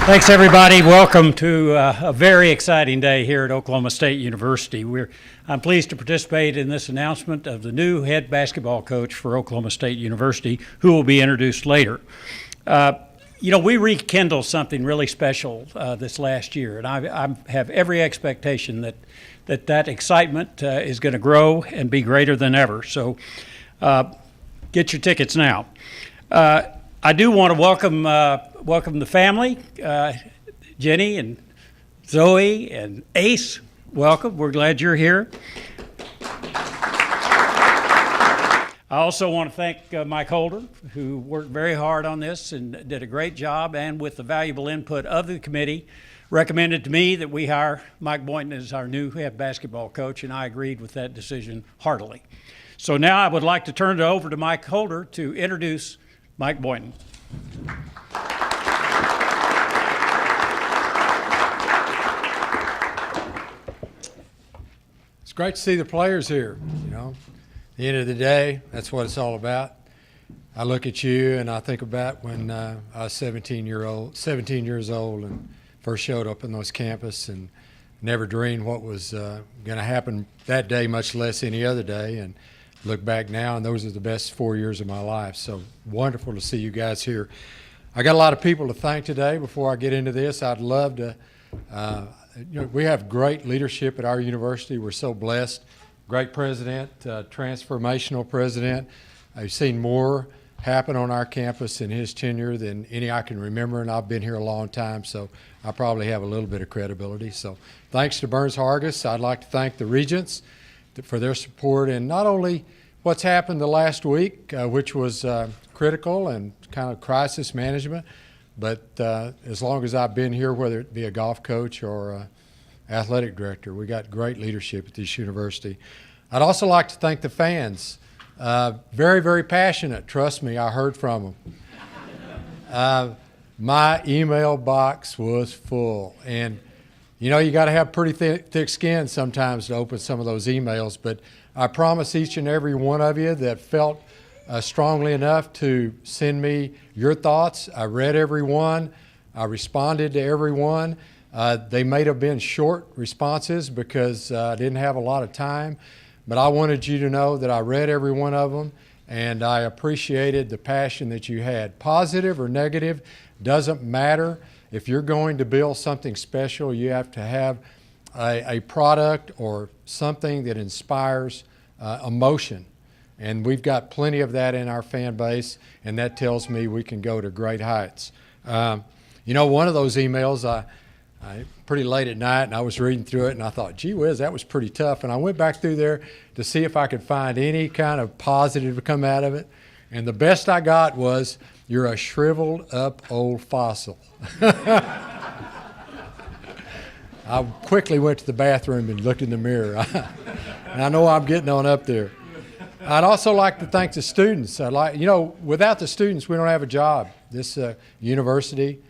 Thanks, everybody. Welcome to a very exciting day here at Oklahoma State University. I'm pleased to participate in this announcement of the new head basketball coach for Oklahoma State University, who will be introduced later. We rekindled something really special this last year, and I have every expectation that excitement is going to grow and be greater than ever. So get your tickets now. I do want to welcome the family, Jenny and Zoe and Ace. Welcome. We're glad you're here. I also want to thank Mike Holder, who worked very hard on this and did a great job, and with the valuable input of the committee, recommended to me that we hire Mike Boynton as our new head basketball coach, and I agreed with that decision heartily. So now I would like to turn it over to Mike Holder to introduce Mike Boynton. It's great to see the players here. At the end of the day, that's what it's all about. I look at you and I think about when I was 17 years old and first showed up on this campus and never dreamed what was going to happen that day, much less any other day. And look back now, and those are the best 4 years of my life. So wonderful to see you guys here. I got a lot of people to thank today. Before I get into this, I'd love to, we have great leadership at our university. We're so blessed. Great president, transformational president. I've seen more happen on our campus in his tenure than any I can remember, and I've been here a long time, so I probably have a little bit of credibility. So thanks to Burns Hargis. I'd like to thank the regents for their support, and not only what's happened the last week, which was critical and kind of crisis management, but as long as I've been here, whether it be a golf coach or athletic director, we got great leadership at this university. I'd also like to thank the fans. Very, very passionate. Trust me, I heard from them. My email box was full, and you got to have pretty thick skin sometimes to open some of those emails, but I promise each and every one of you that felt strongly enough to send me your thoughts. I read every one. I responded to every one. They may have been short responses because I didn't have a lot of time, but I wanted you to know that I read every one of them, and I appreciated the passion that you had. Positive or negative, doesn't matter. If you're going to build something special, you have to have a product or something that inspires emotion. And we've got plenty of that in our fan base, and that tells me we can go to great heights. One of those emails, I pretty late at night, and I was reading through it, and I thought, gee whiz, that was pretty tough. And I went back through there to see if I could find any kind of positive to come out of it. And the best I got was, "You're a shriveled up old fossil." I quickly went to the bathroom and looked in the mirror. And I know I'm getting on up there. I'd also like to thank the students. Without the students, we don't have a job. This university,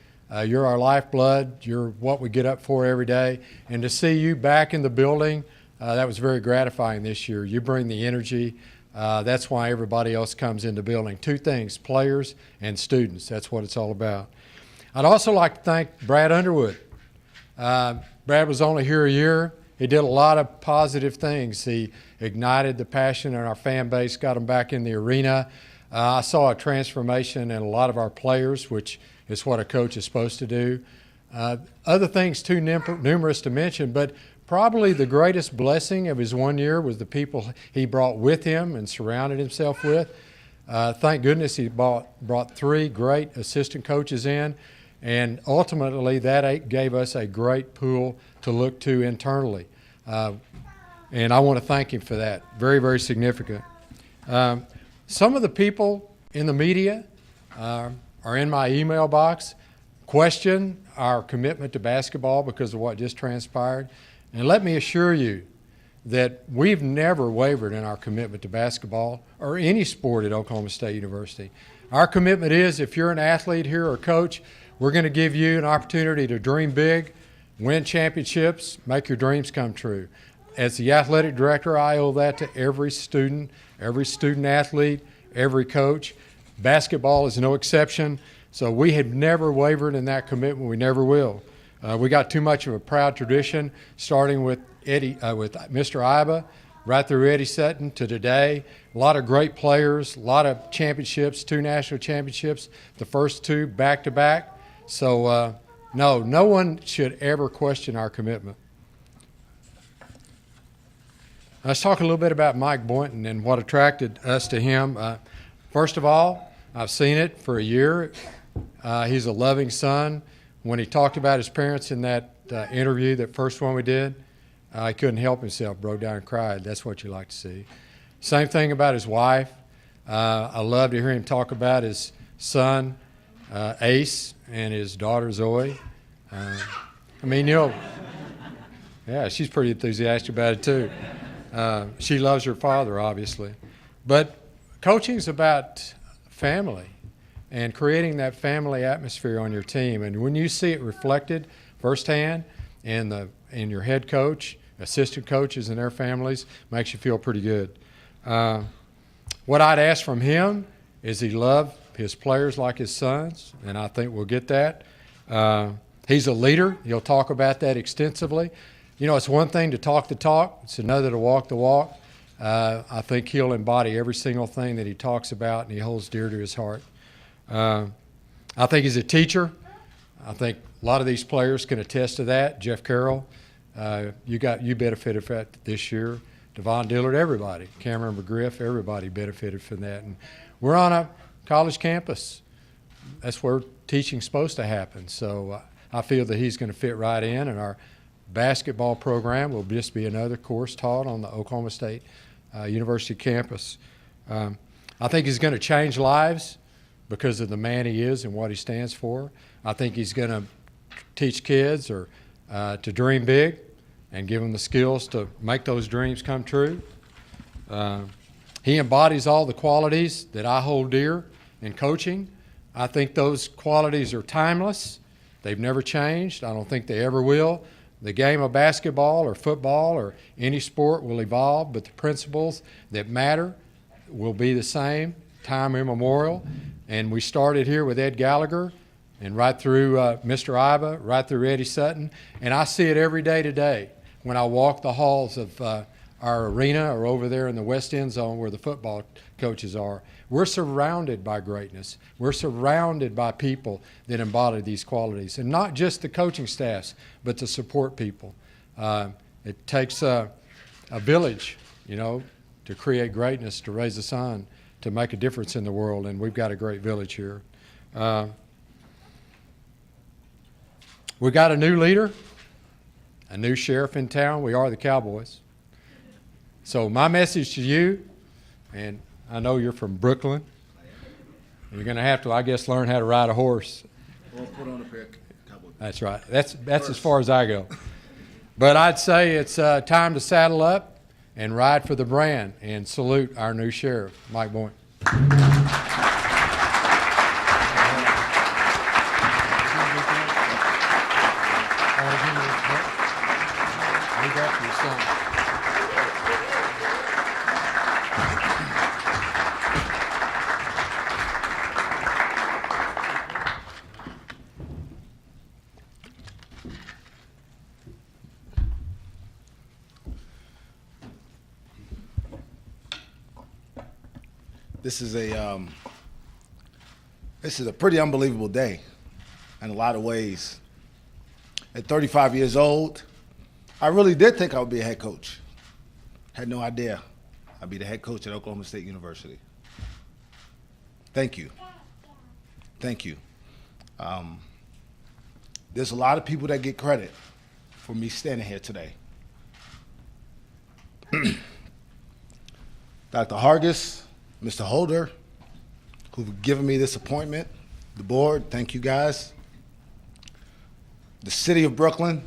you're our lifeblood. You're what we get up for every day. And to see you back in the building, that was very gratifying this year. You bring the energy. That's why everybody else comes in the building. Two things, players and students. That's what it's all about. I'd also like to thank Brad Underwood. Brad was only here a year. He did a lot of positive things. He ignited the passion in our fan base, got them back in the arena. I saw a transformation in a lot of our players, which is what a coach is supposed to do. Other things too numerous to mention, but probably the greatest blessing of his 1 year was the people he brought with him and surrounded himself with. Thank goodness he brought 3 great assistant coaches in, and ultimately that gave us a great pool to look to internally. And I want to thank him for that. Very, very significant. Some of the people in the media are in my email box, question our commitment to basketball because of what just transpired. And let me assure you that we've never wavered in our commitment to basketball or any sport at Oklahoma State University. Our commitment is, if you're an athlete here or coach, we're going to give you an opportunity to dream big, win championships, make your dreams come true. As the athletic director, I owe that to every student athlete, every coach. Basketball is no exception. So we have never wavered in that commitment. We never will. We got too much of a proud tradition, starting with with Mr. Iba, right through Eddie Sutton to today. A lot of great players, a lot of championships, 2 national championships, the first 2 back-to-back. So, no one should ever question our commitment. Let's talk a little bit about Mike Boynton and what attracted us to him. First of all, I've seen it for a year. He's a loving son. When he talked about his parents in that interview, that first one we did, he couldn't help himself, broke down and cried. That's what you like to see. Same thing about his wife. I love to hear him talk about his son, Ace, and his daughter, Zoe. Yeah, she's pretty enthusiastic about it too. She loves her father, obviously. But coaching's about family and creating that family atmosphere on your team. And when you see it reflected firsthand in your head coach, assistant coaches and their families, makes you feel pretty good. What I'd ask from him is he loved his players like his sons, and I think we'll get that. He's a leader. He'll talk about that extensively. You know, it's one thing to talk the talk. It's another to walk the walk. I think he'll embody every single thing that he talks about and he holds dear to his heart. I think he's a teacher. I think a lot of these players can attest to that. Jeff Carroll, you benefited from that this year. Devon Dillard, everybody. Cameron McGriff, everybody benefited from that. And we're on a college campus. That's where teaching's supposed to happen. So I feel that he's going to fit right in, and our basketball program will just be another course taught on the Oklahoma State University campus. I think he's going to change lives because of the man he is and what he stands for. I think he's going to teach kids to dream big and give them the skills to make those dreams come true. He embodies all the qualities that I hold dear in coaching. I think those qualities are timeless. They've never changed. I don't think they ever will. The game of basketball or football or any sport will evolve, but the principles that matter will be the same, time immemorial. And we started here with Ed Gallagher and right through Mr. Iba, right through Eddie Sutton. And I see it every day today when I walk the halls of our arena or over there in the West End zone where the football coaches are. We're surrounded by greatness. We're surrounded by people that embody these qualities, and not just the coaching staffs, but the support people. It takes a village, to create greatness, to raise a son, to make a difference in the world, and we've got a great village here. We got a new leader, a new sheriff in town. We are the Cowboys. So my message to you, and I know you're from Brooklyn. You're going to have to, I guess, learn how to ride a horse. Or put on a pair of cowboy boots. That's right. That's as far as I go. But I'd say it's time to saddle up and ride for the brand and salute our new sheriff, Mike Boynton. This is a pretty unbelievable day in a lot of ways. At 35 years old, I really did think I would be a head coach. Had no idea I'd be the head coach at Oklahoma State University. Thank you. Thank you. There's a lot of people that get credit for me standing here today. Dr. Hargis, Mr. Holder, who've given me this appointment, the board, thank you guys. The city of Brooklyn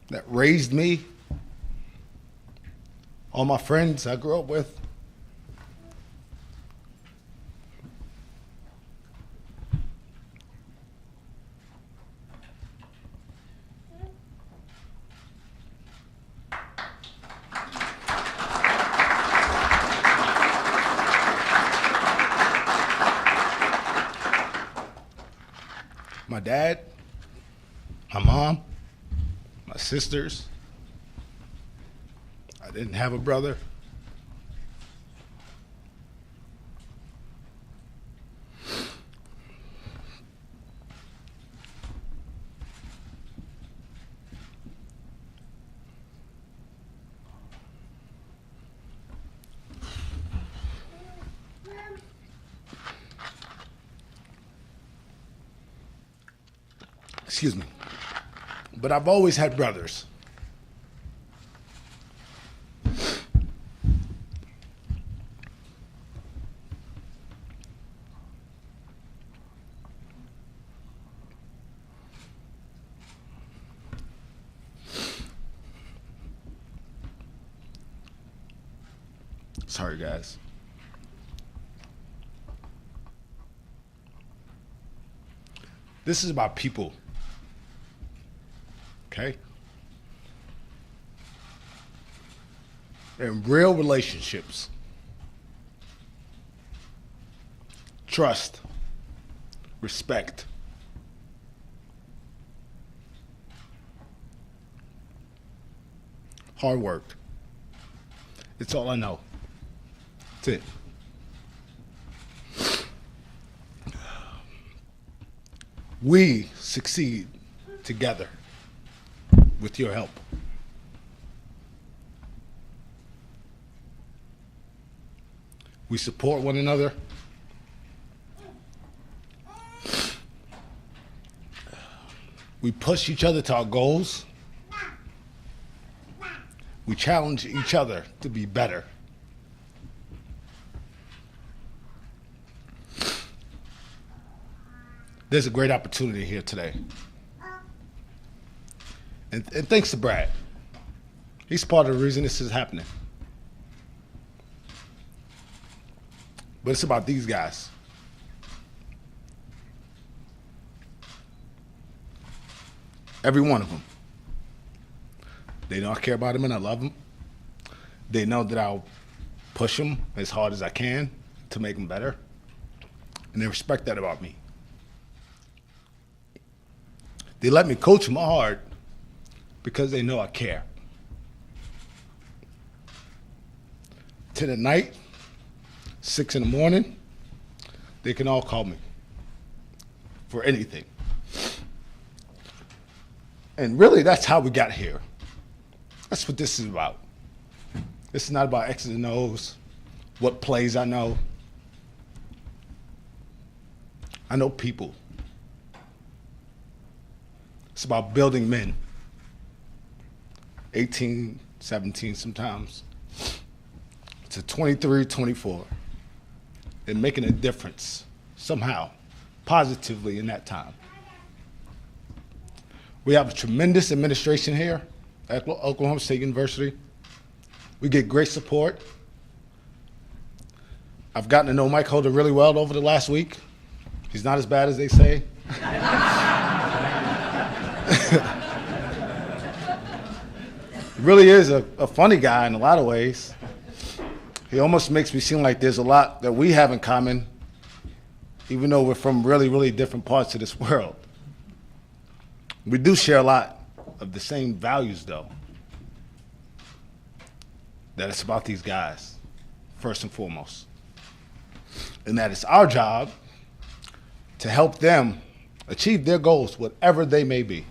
that raised me, all my friends I grew up with. my dad, my mom, my sisters. I didn't have a brother. Excuse me. But I've always had brothers. Sorry, guys. This is about people. Okay? And real relationships. Trust. Respect. Hard work. It's all I know. That's it. We succeed together with your help. We support one another. We push each other to our goals. We challenge each other to be better. There's a great opportunity here today. And thanks to Brad. He's part of the reason this is happening. But it's about these guys. Every one of them. They know I care about them and I love them. They know that I'll push them as hard as I can to make them better. And they respect that about me. They let me coach them hard because they know I care. 10 at night, 6 in the morning, they can all call me for anything. And really, that's how we got here. That's what this is about. This is not about X's and O's, what plays I know. I know people. It's about building men. 18, 17 sometimes, to 23, 24, and making a difference somehow, positively in that time. We have a tremendous administration here at Oklahoma State University. We get great support. I've gotten to know Mike Holder really well over the last week. He's not as bad as they say. He really is a funny guy in a lot of ways. He almost makes me seem like there's a lot that we have in common, even though we're from really, really different parts of this world. We do share a lot of the same values, though. That it's about these guys, first and foremost. And that it's our job to help them achieve their goals, whatever they may be.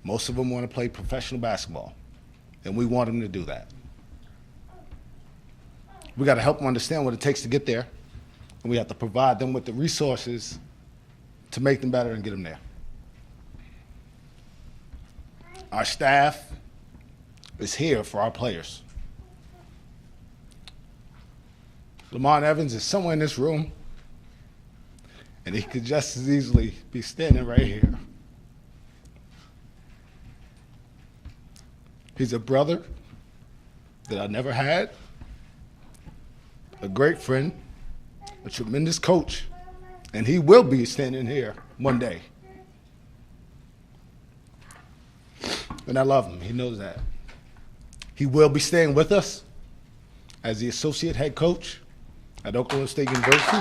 Most of them want to play professional basketball, and we want them to do that. We got to help them understand what it takes to get there, and we have to provide them with the resources to make them better and get them there. Our staff is here for our players. Lamont Evans is somewhere in this room, and he could just as easily be standing right here. He's a brother that I never had, a great friend, a tremendous coach, and he will be standing here one day. And I love him. He knows that. He will be staying with us as the associate head coach at Oklahoma State University.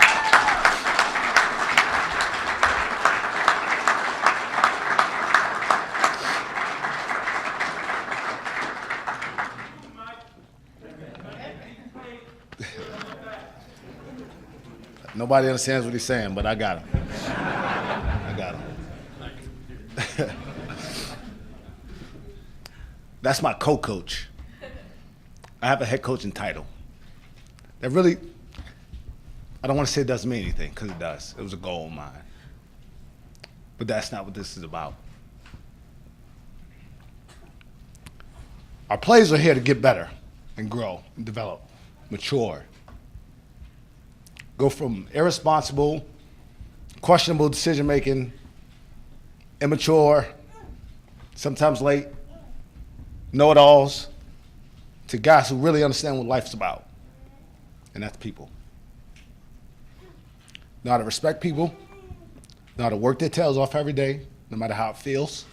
Nobody understands what he's saying, but I got him. I got him. That's my co-coach. I have a head coaching title. That really, I don't want to say it doesn't mean anything, because it does. It was a goal of mine. But that's not what this is about. Our players are here to get better and grow and develop, mature. Go from irresponsible, questionable decision-making, immature, sometimes late, know-it-alls, to guys who really understand what life's about, and that's people. Know how to respect people, know how to work their tails off every day, no matter how it feels,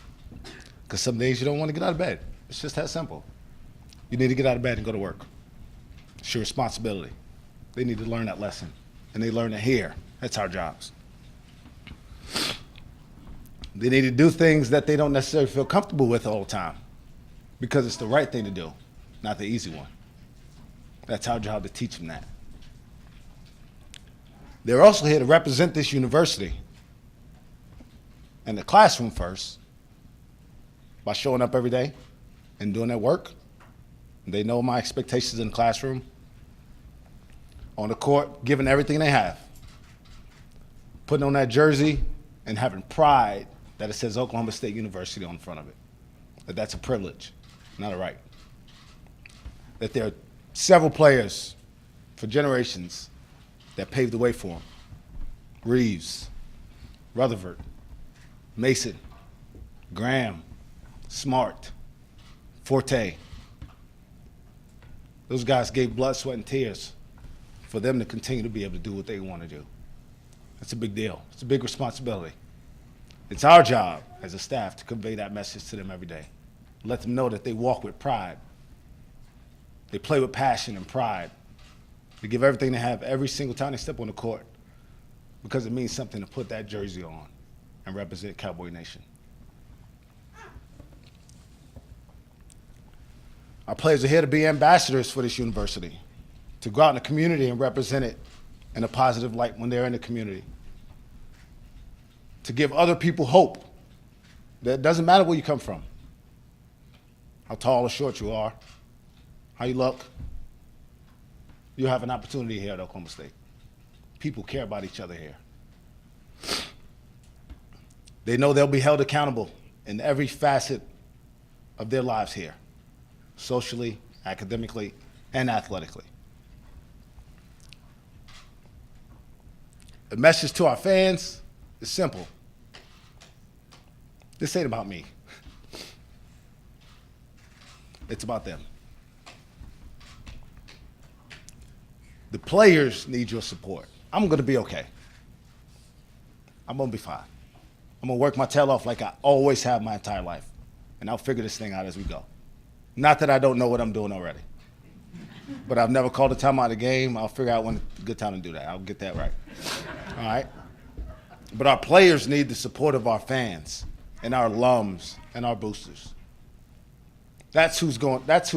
because some days you don't want to get out of bed. It's just that simple. You need to get out of bed and go to work. It's your responsibility. They need to learn that lesson, and they learn it here. That's our jobs. They need to do things that they don't necessarily feel comfortable with all the time, because it's the right thing to do, not the easy one. That's our job, to teach them that. They're also here to represent this university and the classroom first by showing up every day and doing their work. They know my expectations in the classroom, on the court, giving everything they have, putting on that jersey and having pride that it says Oklahoma State University on the front of it. That that's a privilege, not a right. That there are several players for generations that paved the way for them. Reeves, Rutherford, Mason, Graham, Smart, Forte. Those guys gave blood, sweat, and tears for them to continue to be able to do what they want to do. That's a big deal. It's a big responsibility. It's our job as a staff to convey that message to them every day. Let them know that they walk with pride. They play with passion and pride. They give everything they have every single time they step on the court, because it means something to put that jersey on and represent Cowboy Nation. Our players are here to be ambassadors for this university, to go out in the community and represent it in a positive light when they're in the community, to give other people hope that it doesn't matter where you come from, how tall or short you are, how you look, you have an opportunity here at Oklahoma State. People care about each other here. They know they'll be held accountable in every facet of their lives here, socially, academically, and athletically. The message to our fans is simple. This ain't about me. It's about them. The players need your support. I'm going to be okay. I'm going to be fine. I'm going to work my tail off like I always have my entire life, and I'll figure this thing out as we go. Not that I don't know what I'm doing already, but I've never called a timeout of the game. I'll figure out when it's a good time to do that. I'll get that right. All right? But our players need the support of our fans and our alums and our boosters. That's who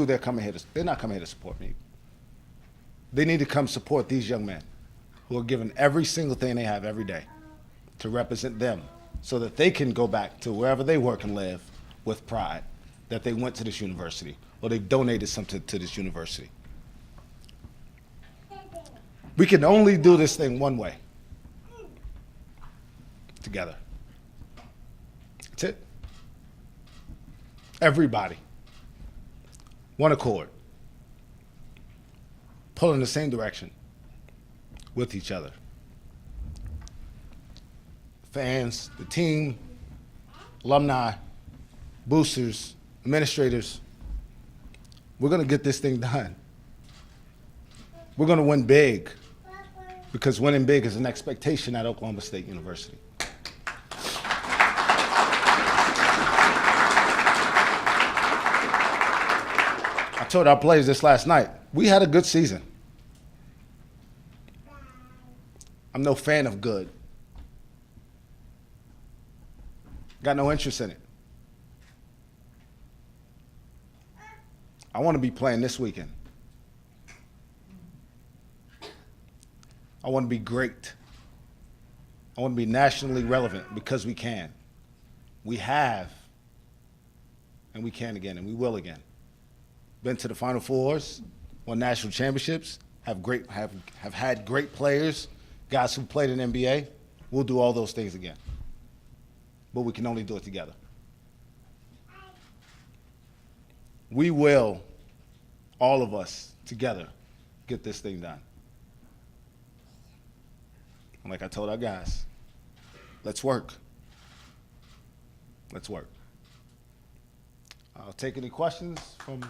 they're coming here to. They're not coming here to support me. They need to come support these young men who are given every single thing they have every day to represent them, so that they can go back to wherever they work and live with pride that they went to this university or they donated something to this university. We can only do this thing one way. Together. That's it. Everybody. One accord. Pull in the same direction with each other. Fans, the team, alumni, boosters, administrators, we're going to get this thing done. We're going to win big, because winning big is an expectation at Oklahoma State University. I told our players this last night. We had a good season. I'm no fan of good. Got no interest in it. I want to be playing this weekend. I want to be great. I want to be nationally relevant because we can. We have, and we can again, and we will again. Been to the Final Fours, won national championships, have had great players, guys who played in the NBA. We'll do all those things again. But we can only do it together. We will, all of us together, get this thing done. And like I told our guys, let's work. Let's work. I'll take any questions from. Go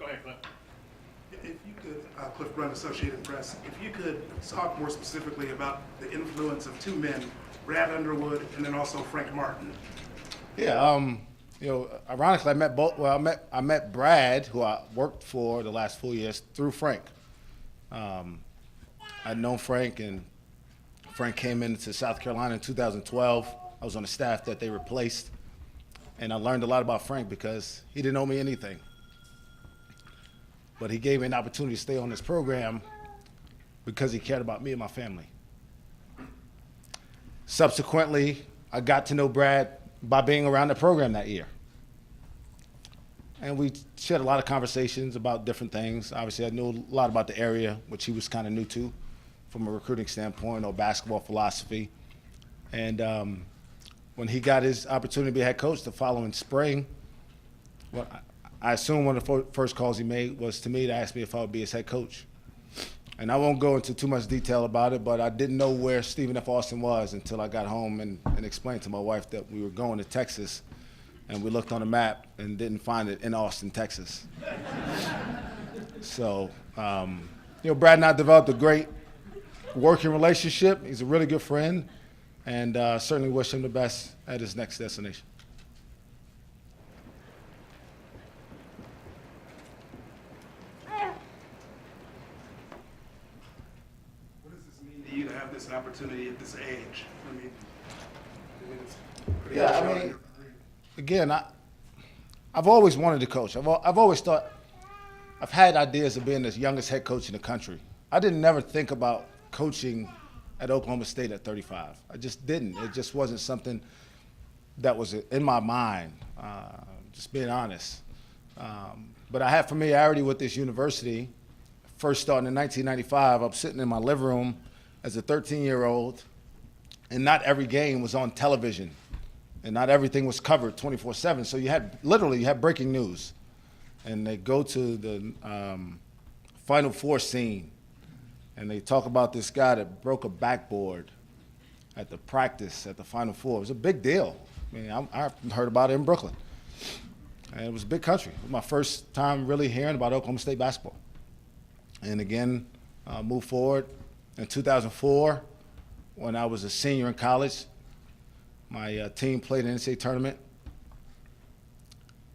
ahead, Cliff. If you could, Cliff Brunt, Associated Press, if you could talk more specifically about the influence of two men, Brad Underwood and then also Frank Martin. Yeah, ironically, I met both. Well, I met Brad, who I worked for the last 4 years, through Frank. I'd known Frank, and Frank came into South Carolina in 2012. I was on the staff that they replaced, and I learned a lot about Frank because he didn't owe me anything. But he gave me an opportunity to stay on this program because he cared about me and my family. Subsequently, I got to know Brad by being around the program that year. And we shared a lot of conversations about different things. Obviously, I knew a lot about the area, which he was kind of new to from a recruiting standpoint or basketball philosophy. And when he got his opportunity to be head coach the following spring, well, I assume one of the first calls he made was to me to ask me if I would be his head coach. And I won't go into too much detail about it, but I didn't know where Stephen F. Austin was until I got home and explained to my wife that we were going to Texas. And we looked on the map and didn't find it in Austin, Texas. So, Brad and I developed a great working relationship. He's a really good friend, and certainly wish him the best at his next destination. What does this mean to you to have this opportunity at this age? I mean, it's pretty extraordinary. Again, I've always wanted to coach. I've always thought, I've had ideas of being the youngest head coach in the country. I didn't never think about coaching at Oklahoma State at 35. I just didn't. It just wasn't something that was in my mind, just being honest. But I had familiarity with this university. First starting in 1995, I'm sitting in my living room as a 13-year-old, and not every game was on television. And not everything was covered 24/7. So you had breaking news. And they go to the Final Four scene, and they talk about this guy that broke a backboard at the practice at the Final Four. It was a big deal. I mean, I heard about it in Brooklyn. And it was a big country. It was my first time really hearing about Oklahoma State basketball. And again, moved forward. In 2004, when I was a senior in college, my team played in the NCAA tournament,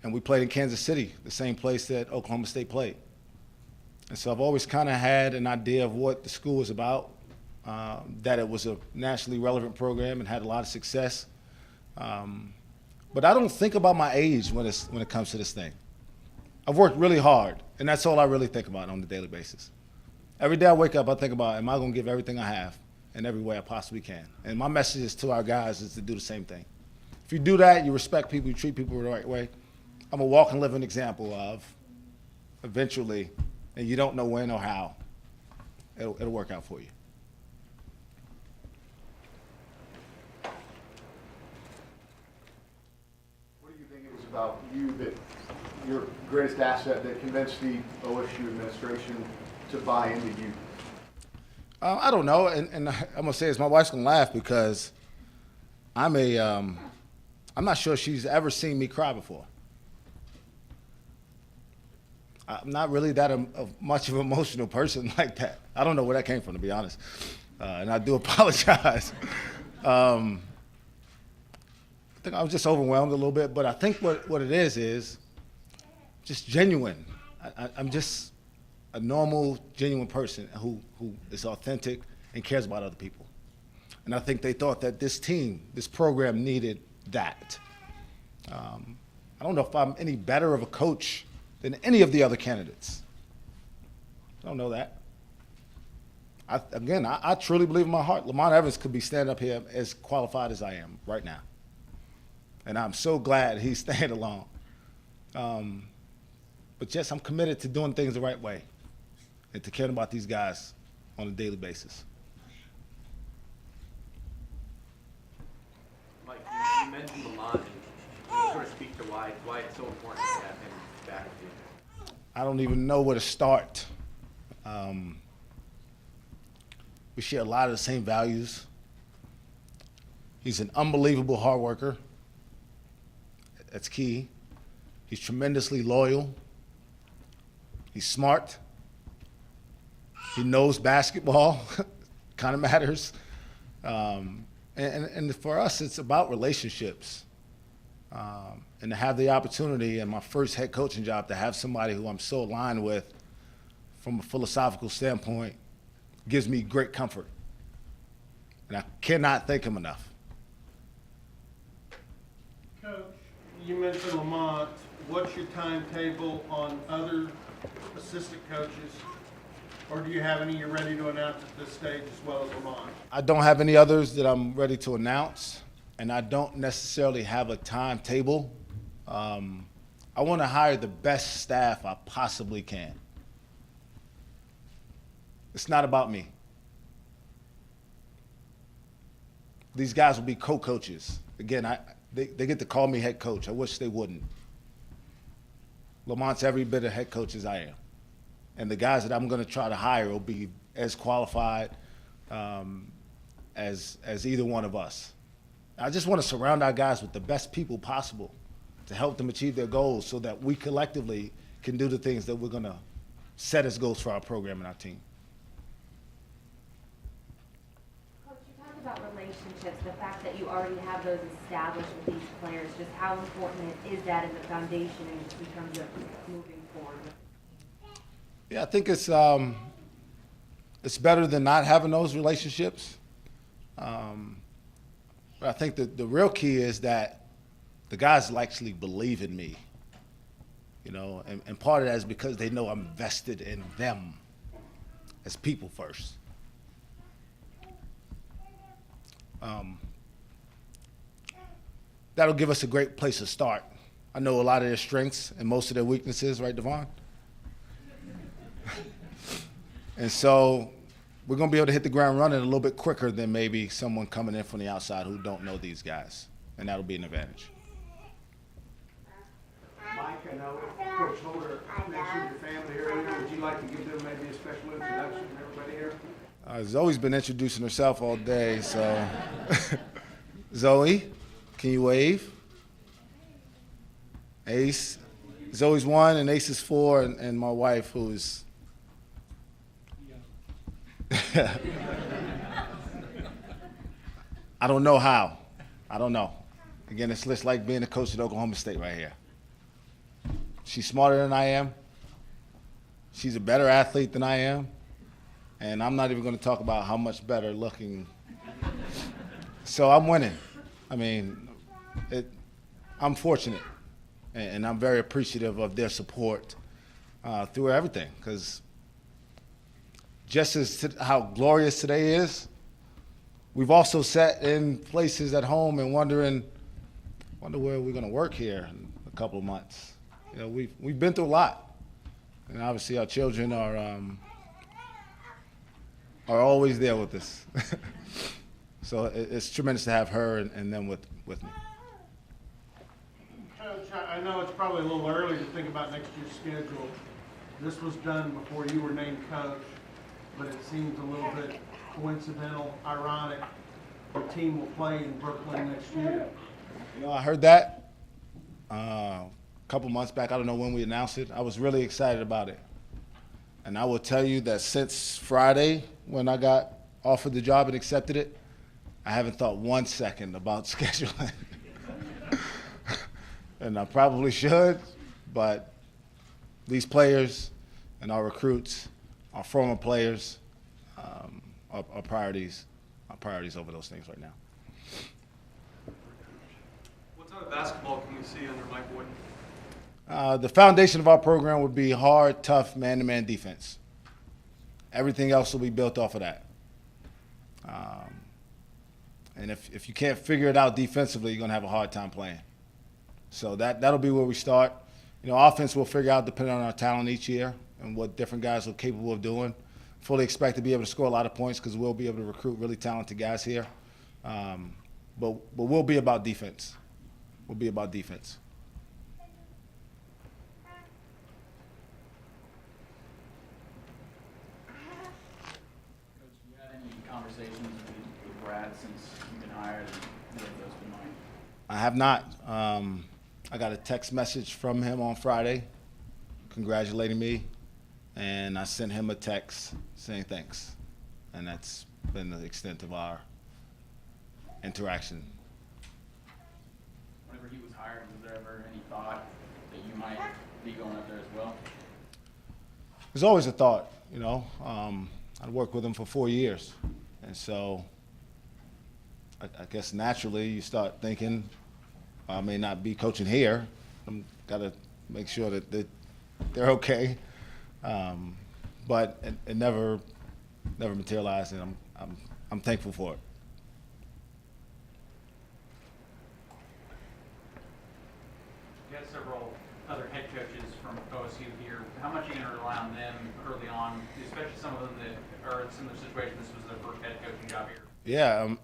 and we played in Kansas City, the same place that Oklahoma State played. And so I've always kind of had an idea of what the school was about, that it was a nationally relevant program and had a lot of success. But I don't think about my age when it comes to this thing. I've worked really hard, and that's all I really think about on a daily basis. Every day I wake up, I think about, am I going to give everything I have in every way I possibly can? And my message is to our guys is to do the same thing. If you do that, you respect people, you treat people the right way. I'm a walk and live an example of eventually, and you don't know when or how, it'll work out for you. What do you think it was about you that your greatest asset that convinced the OSU administration to buy into you? I don't know, and I'm gonna say this. My wife's gonna laugh because I'm not sure she's ever seen me cry before. I'm not really that much of an emotional person like that. I don't know where that came from, to be honest, and I do apologize. I think I was just overwhelmed a little bit, but I think what it is just genuine. I'm just a normal, genuine person who is authentic and cares about other people. And I think they thought that this team, this program needed that. I don't know if I'm any better of a coach than any of the other candidates. I don't know that. I truly believe in my heart, Lamont Evans could be standing up here as qualified as I am right now. And I'm so glad he's staying along. But yes, I'm committed to doing things the right way and to caring about these guys on a daily basis. Mike, you mentioned Lamont, and can you sort of speak to why it's so important to have him back with you? I don't even know where to start. We share a lot of the same values. He's an unbelievable hard worker. That's key. He's tremendously loyal. He's smart. He knows basketball, kind of matters. And for us, it's about relationships. And to have the opportunity in my first head coaching job to have somebody who I'm so aligned with from a philosophical standpoint gives me great comfort. And I cannot thank him enough. Coach, you mentioned Lamont. What's your timetable on other assistant coaches? Or do you have any you're ready to announce at this stage as well as Lamont? I don't have any others that I'm ready to announce, and I don't necessarily have a timetable. I want to hire the best staff I possibly can. It's not about me. These guys will be co-coaches. Again, they get to call me head coach. I wish they wouldn't. Lamont's every bit a head coach as I am. And the guys that I'm going to try to hire will be as qualified as either one of us. I just want to surround our guys with the best people possible to help them achieve their goals so that we collectively can do the things that we're going to set as goals for our program and our team. Coach, you talked about relationships, the fact that you already have those established with these players. Just how important is that as a foundation in terms of moving forward? Yeah, I think it's better than not having those relationships. But I think that the real key is that the guys actually believe in me, you know, and part of that is because they know I'm vested in them as people first. That'll give us a great place to start. I know a lot of their strengths and most of their weaknesses, right, Devon? And so we're going to be able to hit the ground running a little bit quicker than maybe someone coming in from the outside who don't know these guys, and that'll be an advantage. Mike, I know Coach Holder mentioned your family earlier. Would you like to give them maybe a special introduction to everybody here? She's always been introducing herself all day, so. Zoe, can you wave? Ace. Zoe's 1 and Ace is 4, and my wife, who is. I don't know how. I don't know. Again, it's just like being a coach at Oklahoma State right here. She's smarter than I am. She's a better athlete than I am. And I'm not even going to talk about how much better looking. So I'm winning. I mean, I'm fortunate. And I'm very appreciative of their support through everything. Because just as how glorious today is, we've also sat in places at home and wonder where we're going to work here in a couple of months. You know, we've been through a lot, and obviously our children are always there with us. So it's tremendous to have her and them with me. Coach, I know it's probably a little early to think about next year's schedule. This was done before you were named coach, but it seems a little bit coincidental, ironic. The team will play in Brooklyn next year. You know, I heard that a couple months back. I don't know when we announced it. I was really excited about it. And I will tell you that since Friday, when I got offered the job and accepted it, I haven't thought 1 second about scheduling. And I probably should, but these players and our recruits, our former players, are priorities over those things right now. What type of basketball can we see under Mike Boynton? The foundation of our program would be hard, tough, man-to-man defense. Everything else will be built off of that. And if you can't figure it out defensively, you're going to have a hard time playing. So that'll be where we start. You know, offense we'll figure out depending on our talent each year and what different guys are capable of doing. Fully expect to be able to score a lot of points because we'll be able to recruit really talented guys here. But we'll be about defense. We'll be about defense. Coach, have you had any conversations with Brad since you've been hired and what have those been like? I have not. I got a text message from him on Friday congratulating me, and I sent him a text saying thanks. And that's been the extent of our interaction. Whenever he was hired, was there ever any thought that you might be going up there as well? There's always a thought, you know. I worked with him for 4 years, and so I guess naturally you start thinking, I may not be coaching here. I'm got to make sure that they're okay. But it never materialized, and I'm thankful for it. You had several other head coaches from OSU here. How much are you going to rely on them early on, especially some of them that are in similar situations? This was their first head coaching job here. Yeah,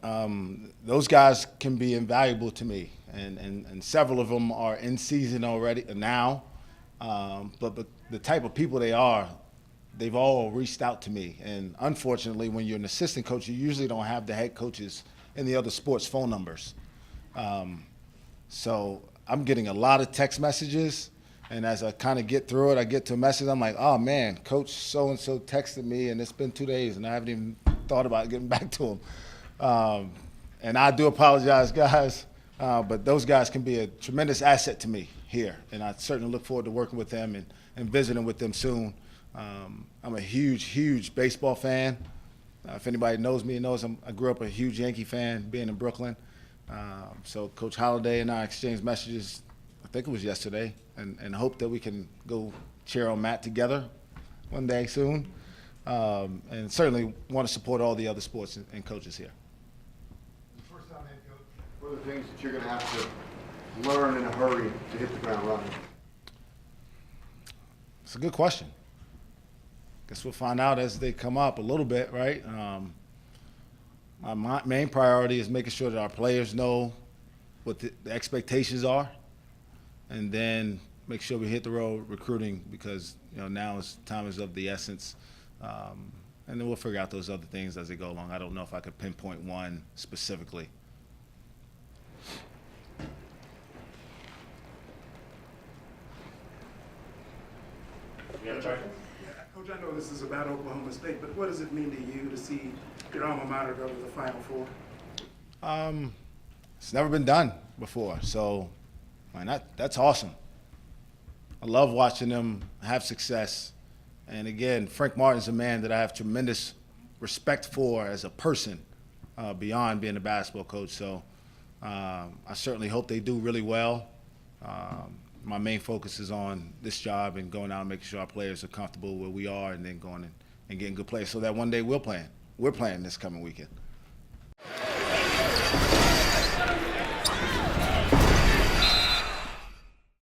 those guys can be invaluable to me, and several of them are in season already now. But the type of people they are, they've all reached out to me. And unfortunately, when you're an assistant coach, you usually don't have the head coaches in the other sports phone numbers. So I'm getting a lot of text messages, and as I kind of get through it, I get to a message. I'm like, oh man, Coach so-and-so texted me, and it's been 2 days, and I haven't even thought about getting back to him. And I do apologize, guys, but those guys can be a tremendous asset to me here, and I certainly look forward to working with them and visiting with them soon. I'm a huge baseball fan. If anybody knows me, knows I grew up a huge Yankee fan, being in Brooklyn. So Coach Holliday and I exchanged messages, I think it was yesterday, and hope that we can go cheer on Matt together one day soon. And certainly want to support all the other sports and coaches here. What are the things that you're going to have to learn in a hurry to hit the ground running? It's a good question. Guess we'll find out as they come up a little bit, right? My main priority is making sure that our players know what the expectations are, and then make sure we hit the road recruiting because now time is of the essence. And then we'll figure out those other things as they go along. I don't know if I could pinpoint one specifically. Coach, I know this is about Oklahoma State, but what does it mean to you to see your alma mater go to the Final Four? It's never been done before, so man, that's awesome. I love watching them have success. And again, Frank Martin's a man that I have tremendous respect for as a person, beyond being a basketball coach. So I certainly hope they do really well. My main focus is on this job and going out and making sure our players are comfortable where we are, and then going and getting good players so that one day we're playing this coming weekend.